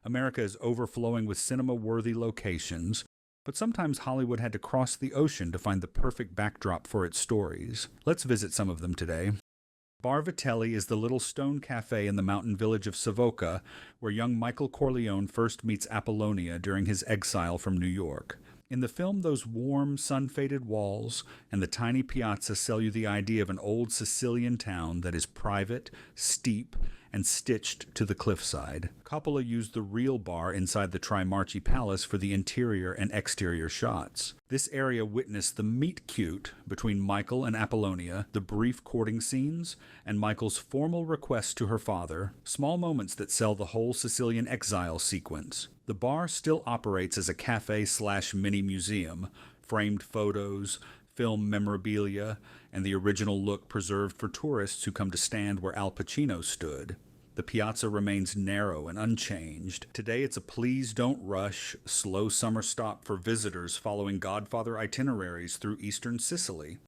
America is overflowing with cinema-worthy locations, but sometimes Hollywood had to cross the ocean to find the perfect backdrop for its stories. Let's visit some of them today. Bar Vitelli is the little stone cafe in the mountain village of Savoca, where young Michael Corleone first meets Apollonia during his exile from New York. In the film, those warm, sun-faded walls and the tiny piazza sell you the idea of an old Sicilian town that is private, steep, and stitched to the cliffside. Coppola used the real bar inside the Trimarchi Palace for the interior and exterior shots. This area witnessed the meet-cute between Michael and Apollonia, the brief courting scenes, and Michael's formal request to her father, small moments that sell the whole Sicilian exile sequence. The bar still operates as a cafe/mini museum, framed photos, film memorabilia, and the original look preserved for tourists who come to stand where Al Pacino stood. The piazza remains narrow and unchanged. Today it's a please don't rush, slow summer stop for visitors following Godfather itineraries through eastern Sicily.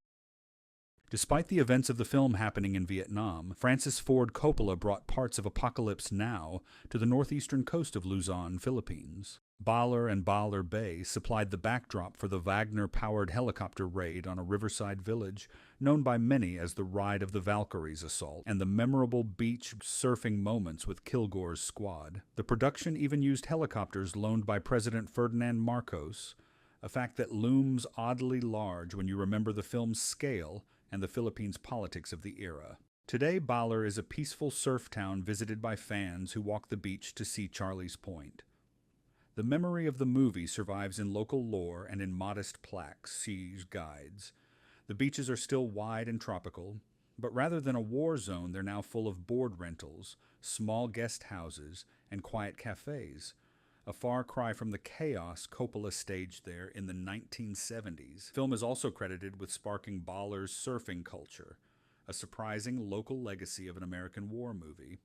Despite the events of the film happening in Vietnam, Francis Ford Coppola brought parts of Apocalypse Now to the northeastern coast of Luzon, Philippines. Baler and Baler Bay supplied the backdrop for the Wagner-powered helicopter raid on a riverside village known by many as the Ride of the Valkyries assault, and the memorable beach surfing moments with Kilgore's squad. The production even used helicopters loaned by President Ferdinand Marcos, a fact that looms oddly large when you remember the film's scale and the Philippines' politics of the era. Today, Baler is a peaceful surf town visited by fans who walk the beach to see Charlie's Point. The memory of the movie survives in local lore and in modest plaques, see guides. The beaches are still wide and tropical, but rather than a war zone, they're now full of board rentals, small guest houses, and quiet cafes. A far cry from the chaos Coppola staged there in the 1970s. The film is also credited with sparking Baler's surfing culture, a surprising local legacy of an American war movie.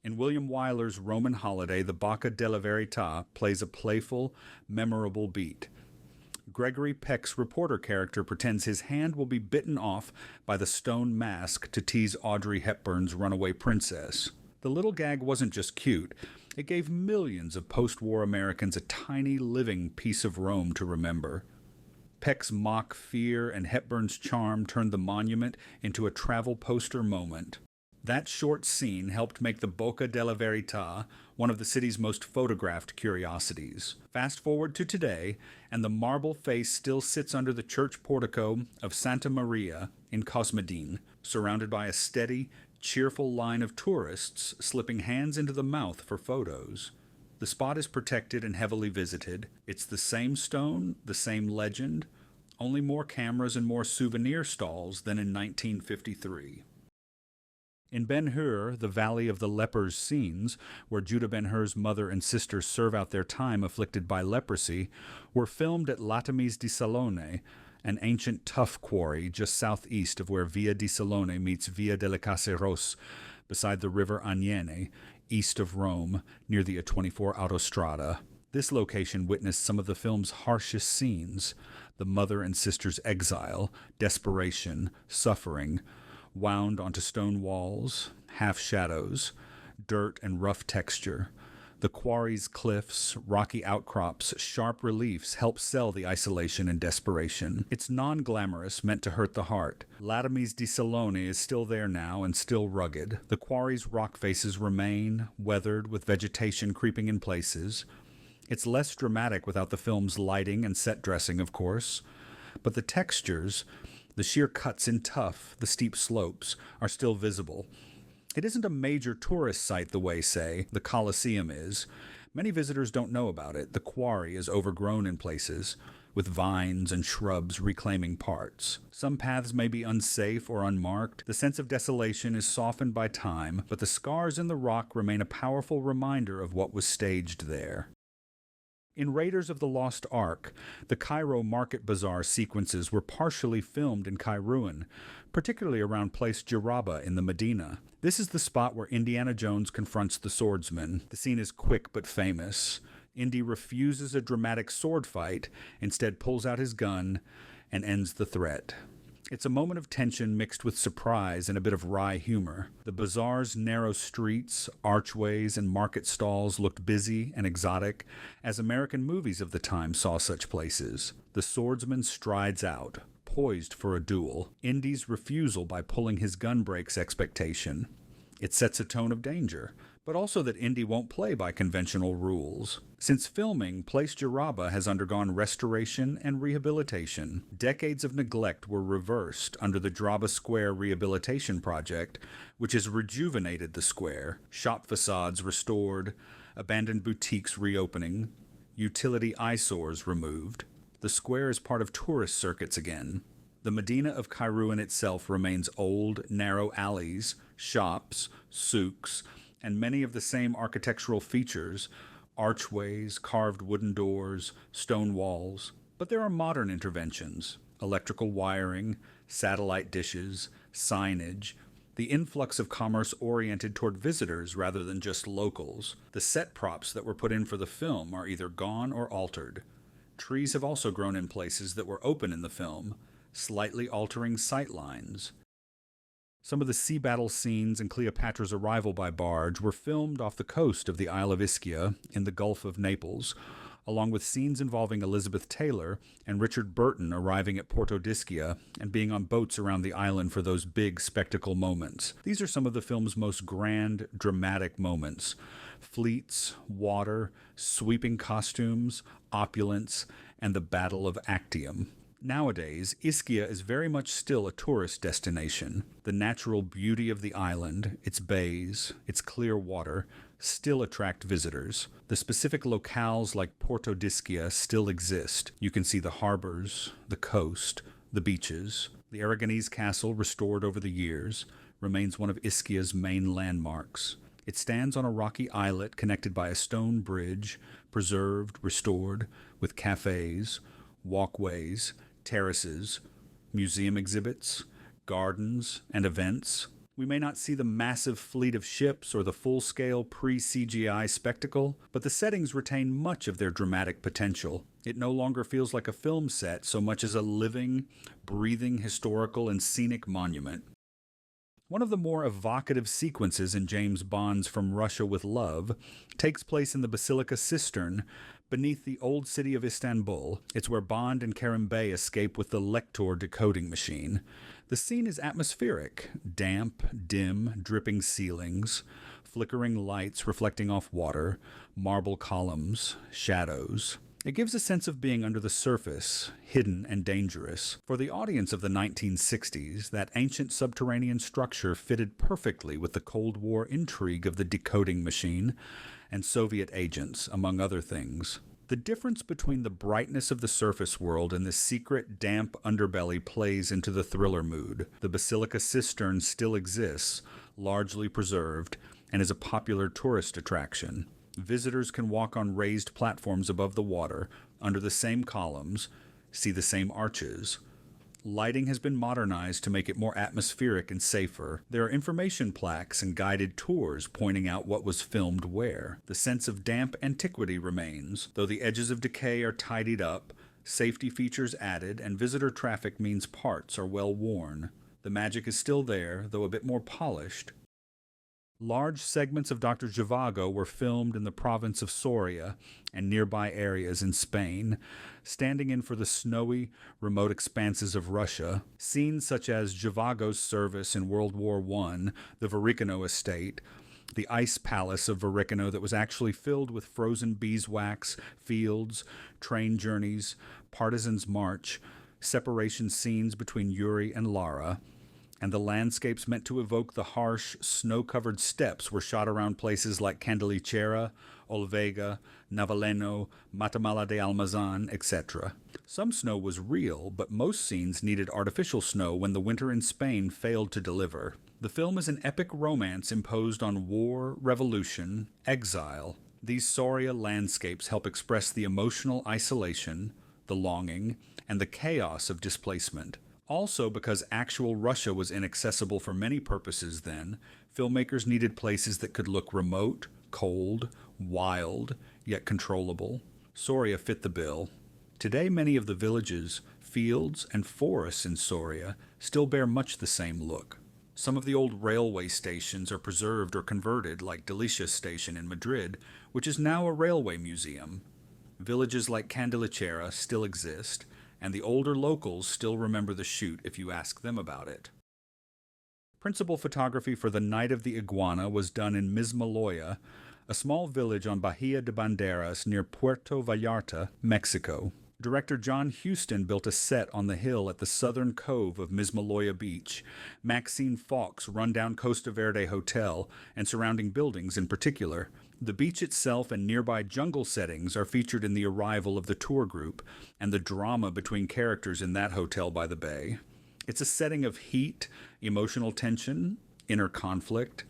In William Wyler's Roman Holiday, the Bocca della Verità plays a playful, memorable beat. Gregory Peck's reporter character pretends his hand will be bitten off by the stone mask to tease Audrey Hepburn's runaway princess. The little gag wasn't just cute. It gave millions of post-war Americans a tiny, living piece of Rome to remember. Peck's mock fear and Hepburn's charm turned the monument into a travel poster moment. That short scene helped make the Bocca della Verità one of the city's most photographed curiosities. Fast forward to today, and the marble face still sits under the church portico of Santa Maria in Cosmedin, surrounded by a steady, cheerful line of tourists slipping hands into the mouth for photos. The spot is protected and heavily visited. It's the same stone, the same legend, only more cameras and more souvenir stalls than in 1953. In Ben-Hur, the Valley of the Lepers scenes, where Judah Ben-Hur's mother and sister serve out their time afflicted by leprosy, were filmed at Latamies di Salone, an ancient tuff quarry just southeast of where Via di Salone meets Via delle Caseros, beside the river Agnene, east of Rome, near the A24 autostrada. This location witnessed some of the film's harshest scenes: the mother and sister's exile, desperation, suffering, wound onto stone walls, half shadows, dirt and rough texture. The quarry's cliffs, rocky outcrops, sharp reliefs help sell the isolation and desperation. It's non-glamorous, meant to hurt the heart. Latamies di Salone is still there now and still rugged. The quarry's rock faces remain, weathered, with vegetation creeping in places. It's less dramatic without the film's lighting and set dressing, of course. But the textures, the sheer cuts in tuff, the steep slopes, are still visible. It isn't a major tourist site the way, say, the Colosseum is. Many visitors don't know about it. The quarry is overgrown in places, with vines and shrubs reclaiming parts. Some paths may be unsafe or unmarked. The sense of desolation is softened by time, but the scars in the rock remain a powerful reminder of what was staged there. In Raiders of the Lost Ark, the Cairo Market Bazaar sequences were partially filmed in Kairouan, particularly around Place Jaraba in the Medina. This is the spot where Indiana Jones confronts the swordsman. The scene is quick but famous. Indy refuses a dramatic sword fight, instead pulls out his gun and ends the threat. It's a moment of tension mixed with surprise and a bit of wry humor. The bazaar's narrow streets, archways, and market stalls looked busy and exotic, as American movies of the time saw such places. The swordsman strides out, poised for a duel. Indy's refusal by pulling his gun breaks expectation. It sets a tone of danger, but also that Indy won't play by conventional rules. Since filming, Place Jaraba has undergone restoration and rehabilitation. Decades of neglect were reversed under the Jaraba Square Rehabilitation Project, which has rejuvenated the square. Shop facades restored, abandoned boutiques reopening, utility eyesores removed. The square is part of tourist circuits again. The Medina of Kairouan itself remains old, narrow alleys, shops, souks, and many of the same architectural features, archways, carved wooden doors, stone walls. But there are modern interventions, electrical wiring, satellite dishes, signage, the influx of commerce oriented toward visitors rather than just locals. The set props that were put in for the film are either gone or altered. Trees have also grown in places that were open in the film, slightly altering sight lines. Some of the sea battle scenes and Cleopatra's arrival by barge were filmed off the coast of the Isle of Ischia in the Gulf of Naples, along with scenes involving Elizabeth Taylor and Richard Burton arriving at Porto d'Ischia and being on boats around the island for those big spectacle moments. These are some of the film's most grand, dramatic moments. Fleets, water, sweeping costumes, opulence, and the Battle of Actium. Nowadays, Ischia is very much still a tourist destination. The natural beauty of the island, its bays, its clear water, still attract visitors. The specific locales like Porto d'Ischia still exist. You can see the harbors, the coast, the beaches. The Aragonese castle, restored over the years, remains one of Ischia's main landmarks. It stands on a rocky islet connected by a stone bridge, preserved, restored, with cafes, walkways, terraces, museum exhibits, gardens, and events. We may not see the massive fleet of ships or the full-scale pre-CGI spectacle, but the settings retain much of their dramatic potential. It no longer feels like a film set so much as a living, breathing historical and scenic monument. One of the more evocative sequences in James Bond's From Russia with Love takes place in the Basilica Cistern beneath the old city of Istanbul. It's where Bond and Kerim Bey escape with the Lector decoding machine. The scene is atmospheric, damp, dim, dripping ceilings, flickering lights reflecting off water, marble columns, shadows. It gives a sense of being under the surface, hidden and dangerous. For the audience of the 1960s, that ancient subterranean structure fitted perfectly with the Cold War intrigue of the decoding machine and Soviet agents, among other things. The difference between the brightness of the surface world and the secret, damp underbelly plays into the thriller mood. The Basilica Cistern still exists, largely preserved, and is a popular tourist attraction. Visitors can walk on raised platforms above the water, under the same columns, see the same arches. Lighting has been modernized to make it more atmospheric and safer. There are information plaques and guided tours pointing out what was filmed where. The sense of damp antiquity remains, though the edges of decay are tidied up, safety features added, and visitor traffic means parts are well worn. The magic is still there, though a bit more polished. Large segments of Dr. Zhivago were filmed in the province of Soria and nearby areas in Spain, standing in for the snowy, remote expanses of Russia. Scenes such as Zhivago's service in World War I, the Varicano estate, the ice palace of Varicano that was actually filled with frozen beeswax, fields, train journeys, partisans' march, separation scenes between Yuri and Lara, and the landscapes meant to evoke the harsh, snow-covered steppes were shot around places like Candelicera, Olvega, Navaleno, Matamala de Almazan, etc. Some snow was real, but most scenes needed artificial snow when the winter in Spain failed to deliver. The film is an epic romance imposed on war, revolution, exile. These Soria landscapes help express the emotional isolation, the longing, and the chaos of displacement. Also, because actual Russia was inaccessible for many purposes then, filmmakers needed places that could look remote, cold, wild, yet controllable. Soria fit the bill. Today, many of the villages fields and forests in Soria still bear much the same look. Some of the old railway stations are preserved or converted, like Delicias Station in Madrid, which is now a railway museum. Villages like Candelachera still exist, and the older locals still remember the shoot if you ask them about it. Principal photography for the Night of the Iguana was done in Mismaloya, a small village on Bahia de Banderas near Puerto Vallarta, Mexico. Director John Huston built a set on the hill at the southern cove of Mismaloya Beach, Maxine Falk's rundown Costa Verde Hotel, and surrounding buildings in particular. The beach itself and nearby jungle settings are featured in the arrival of the tour group, and the drama between characters in that hotel by the bay. It's a setting of heat, emotional tension, inner conflict.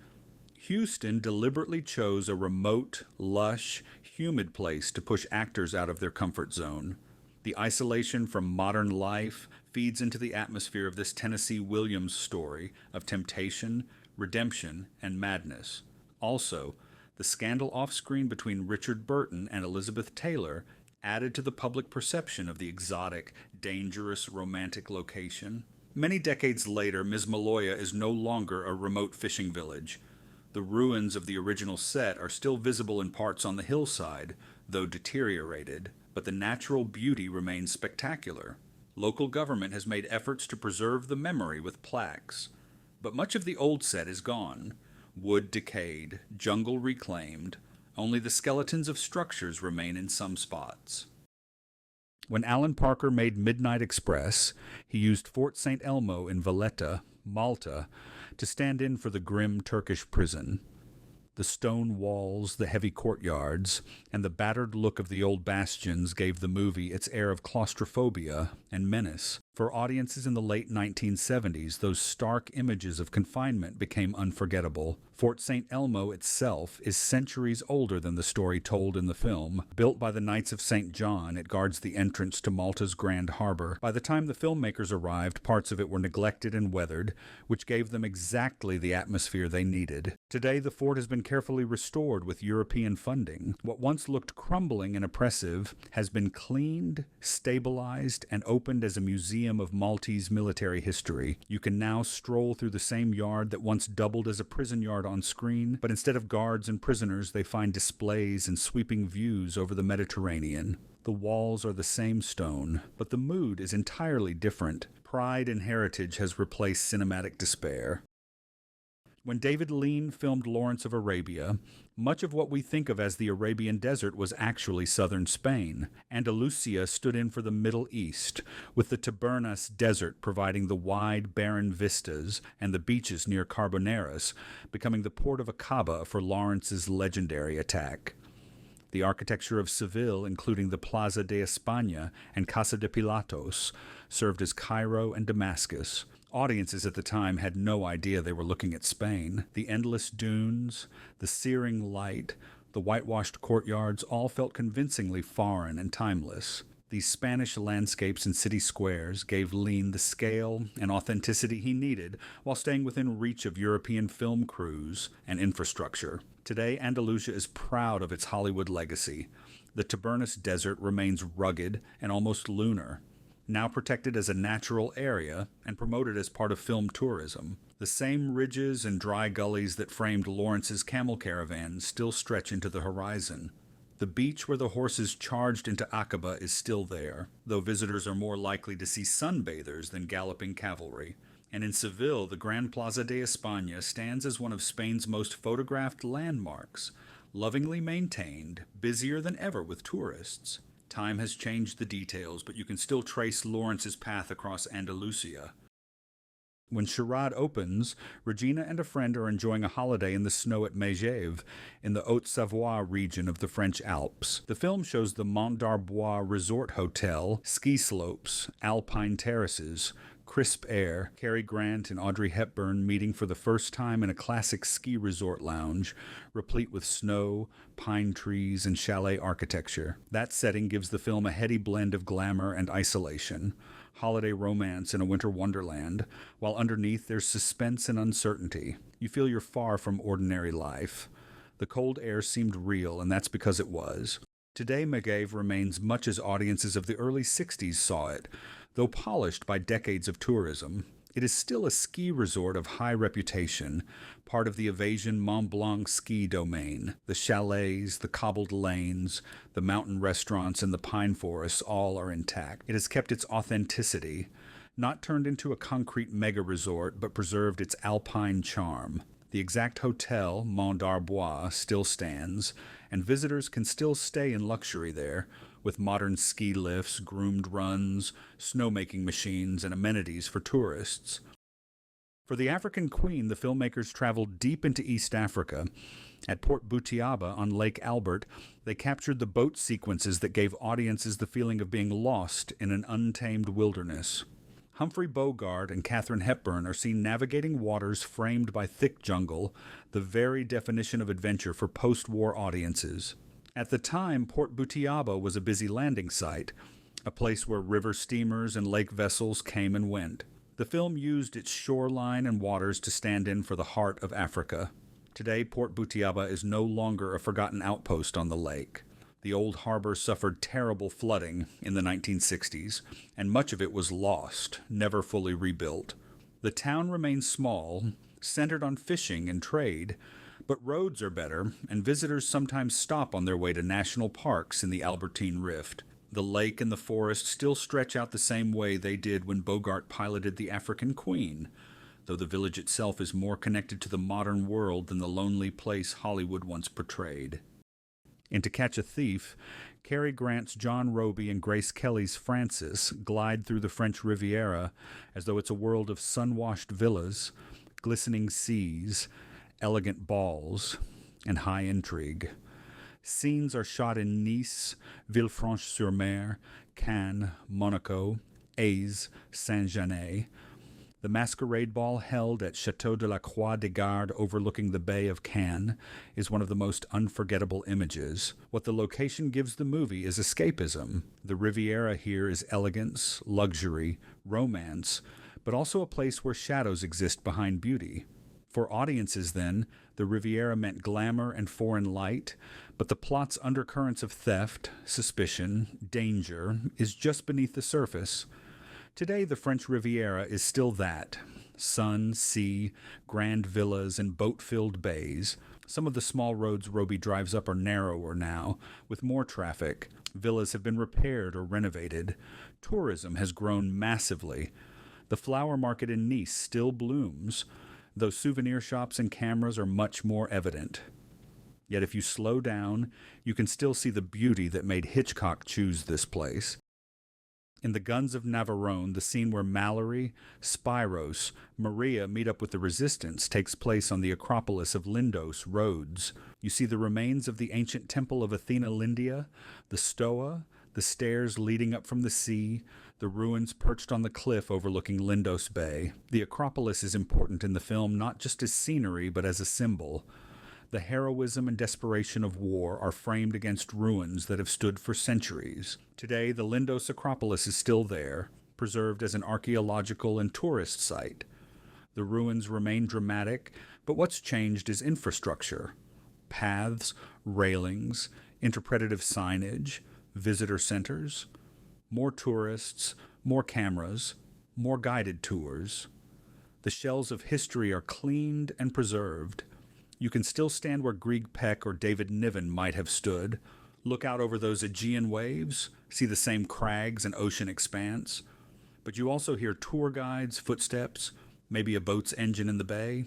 Huston deliberately chose a remote, lush, humid place to push actors out of their comfort zone. The isolation from modern life feeds into the atmosphere of this Tennessee Williams story of temptation, redemption, and madness. Also, the scandal off-screen between Richard Burton and Elizabeth Taylor added to the public perception of the exotic, dangerous, romantic location. Many decades later, Mismaloya is no longer a remote fishing village. The ruins of the original set are still visible in parts on the hillside, though deteriorated, but the natural beauty remains spectacular. Local government has made efforts to preserve the memory with plaques, but much of the old set is gone. Wood decayed, jungle reclaimed, only the skeletons of structures remain in some spots. When Alan Parker made Midnight Express, he used Fort St. Elmo in Valletta, Malta, to stand in for the grim Turkish prison. The stone walls, the heavy courtyards, and the battered look of the old bastions gave the movie its air of claustrophobia and menace. For audiences in the late 1970s, those stark images of confinement became unforgettable. Fort St. Elmo itself is centuries older than the story told in the film. Built by the Knights of St. John, it guards the entrance to Malta's Grand Harbor. By the time the filmmakers arrived, parts of it were neglected and weathered, which gave them exactly the atmosphere they needed. Today, the fort has been carefully restored with European funding. What once looked crumbling and oppressive has been cleaned, stabilized, and opened as a museum of Maltese military history. You can now stroll through the same yard that once doubled as a prison yard on screen, but instead of guards and prisoners, they find displays and sweeping views over the Mediterranean. The walls are the same stone, but the mood is entirely different. Pride and heritage has replaced cinematic despair. When David Lean filmed Lawrence of Arabia, much of what we think of as the Arabian Desert was actually southern Spain. Andalusia stood in for the Middle East, with the Tabernas Desert providing the wide, barren vistas and the beaches near Carboneras becoming the port of Aqaba for Lawrence's legendary attack. The architecture of Seville, including the Plaza de España and Casa de Pilatos, served as Cairo and Damascus. Audiences at the time had no idea they were looking at Spain. The endless dunes, the searing light, the whitewashed courtyards all felt convincingly foreign and timeless. These Spanish landscapes and city squares gave Lean the scale and authenticity he needed while staying within reach of European film crews and infrastructure. Today, Andalusia is proud of its Hollywood legacy. The Tabernas Desert remains rugged and almost lunar, now protected as a natural area and promoted as part of film tourism. The same ridges and dry gullies that framed Lawrence's camel caravan still stretch into the horizon. The beach where the horses charged into Aqaba is still there, though visitors are more likely to see sunbathers than galloping cavalry. And in Seville, the Grand Plaza de España stands as one of Spain's most photographed landmarks, lovingly maintained, busier than ever with tourists. Time has changed the details, but you can still trace Lawrence's path across Andalusia. When Charade opens, Regina and a friend are enjoying a holiday in the snow at Megève, in the Haute-Savoie region of the French Alps. The film shows the Mont d'Arbois Resort Hotel, ski slopes, alpine terraces, crisp air, Cary Grant and Audrey Hepburn meeting for the first time in a classic ski resort lounge, replete with snow, pine trees, and chalet architecture. That setting gives the film a heady blend of glamour and isolation, holiday romance in a winter wonderland, while underneath there's suspense and uncertainty. You feel you're far from ordinary life. The cold air seemed real, and that's because it was. Today, Megave remains much as audiences of the early 60s saw it, though polished by decades of tourism. It is still a ski resort of high reputation, part of the Evasian Mont Blanc ski domain. The chalets, the cobbled lanes, the mountain restaurants, and the pine forests all are intact. It has kept its authenticity, not turned into a concrete mega resort, but preserved its alpine charm. The exact hotel, Mont d'Arbois, still stands, and visitors can still stay in luxury there, with modern ski lifts, groomed runs, snowmaking machines, and amenities for tourists. For The African Queen, the filmmakers traveled deep into East Africa. At Port Butiaba on Lake Albert, they captured the boat sequences that gave audiences the feeling of being lost in an untamed wilderness. Humphrey Bogart and Katharine Hepburn are seen navigating waters framed by thick jungle, the very definition of adventure for post-war audiences. At the time, Port Butiaba was a busy landing site, a place where river steamers and lake vessels came and went. The film used its shoreline and waters to stand in for the heart of Africa. Today, Port Butiaba is no longer a forgotten outpost on the lake. The old harbor suffered terrible flooding in the 1960s, and much of it was lost, never fully rebuilt. The town remains small, centered on fishing and trade, but roads are better, and visitors sometimes stop on their way to national parks in the Albertine Rift. The lake and the forest still stretch out the same way they did when Bogart piloted The African Queen, though the village itself is more connected to the modern world than the lonely place Hollywood once portrayed. In To Catch a Thief, Cary Grant's John Roby and Grace Kelly's Frances glide through the French Riviera as though it's a world of sun-washed villas, glistening seas, elegant balls, and high intrigue. Scenes are shot in Nice, Villefranche-sur-Mer, Cannes, Monaco, Aix, Saint-Genès. The masquerade ball held at Château de la Croix des Gardes overlooking the Bay of Cannes is one of the most unforgettable images. What the location gives the movie is escapism. The Riviera here is elegance, luxury, romance, but also a place where shadows exist behind beauty. For audiences, then, the Riviera meant glamour and foreign light, but the plot's undercurrents of theft, suspicion, danger is just beneath the surface. Today, the French Riviera is still that. Sun, sea, grand villas, and boat-filled bays. Some of the small roads Roby drives up are narrower now, with more traffic. Villas have been repaired or renovated. Tourism has grown massively. The flower market in Nice still blooms, though souvenir shops and cameras are much more evident. Yet if you slow down, you can still see the beauty that made Hitchcock choose this place. In The Guns of Navarone, the scene where Mallory, Spyros, Maria meet up with the resistance takes place on the Acropolis of Lindos, Rhodes. You see the remains of the ancient temple of Athena Lindia, the Stoa, the stairs leading up from the sea, the ruins perched on the cliff overlooking Lindos Bay. The Acropolis is important in the film not just as scenery but as a symbol. The heroism and desperation of war are framed against ruins that have stood for centuries. Today, the Lindos Acropolis is still there, preserved as an archaeological and tourist site. The ruins remain dramatic, but what's changed is infrastructure. Paths, railings, interpretative signage, visitor centers, more tourists, more cameras, more guided tours. The shells of history are cleaned and preserved. You can still stand where Grieg Peck or David Niven might have stood, look out over those Aegean waves, see the same crags and ocean expanse. But you also hear tour guides' footsteps, maybe a boat's engine in the bay.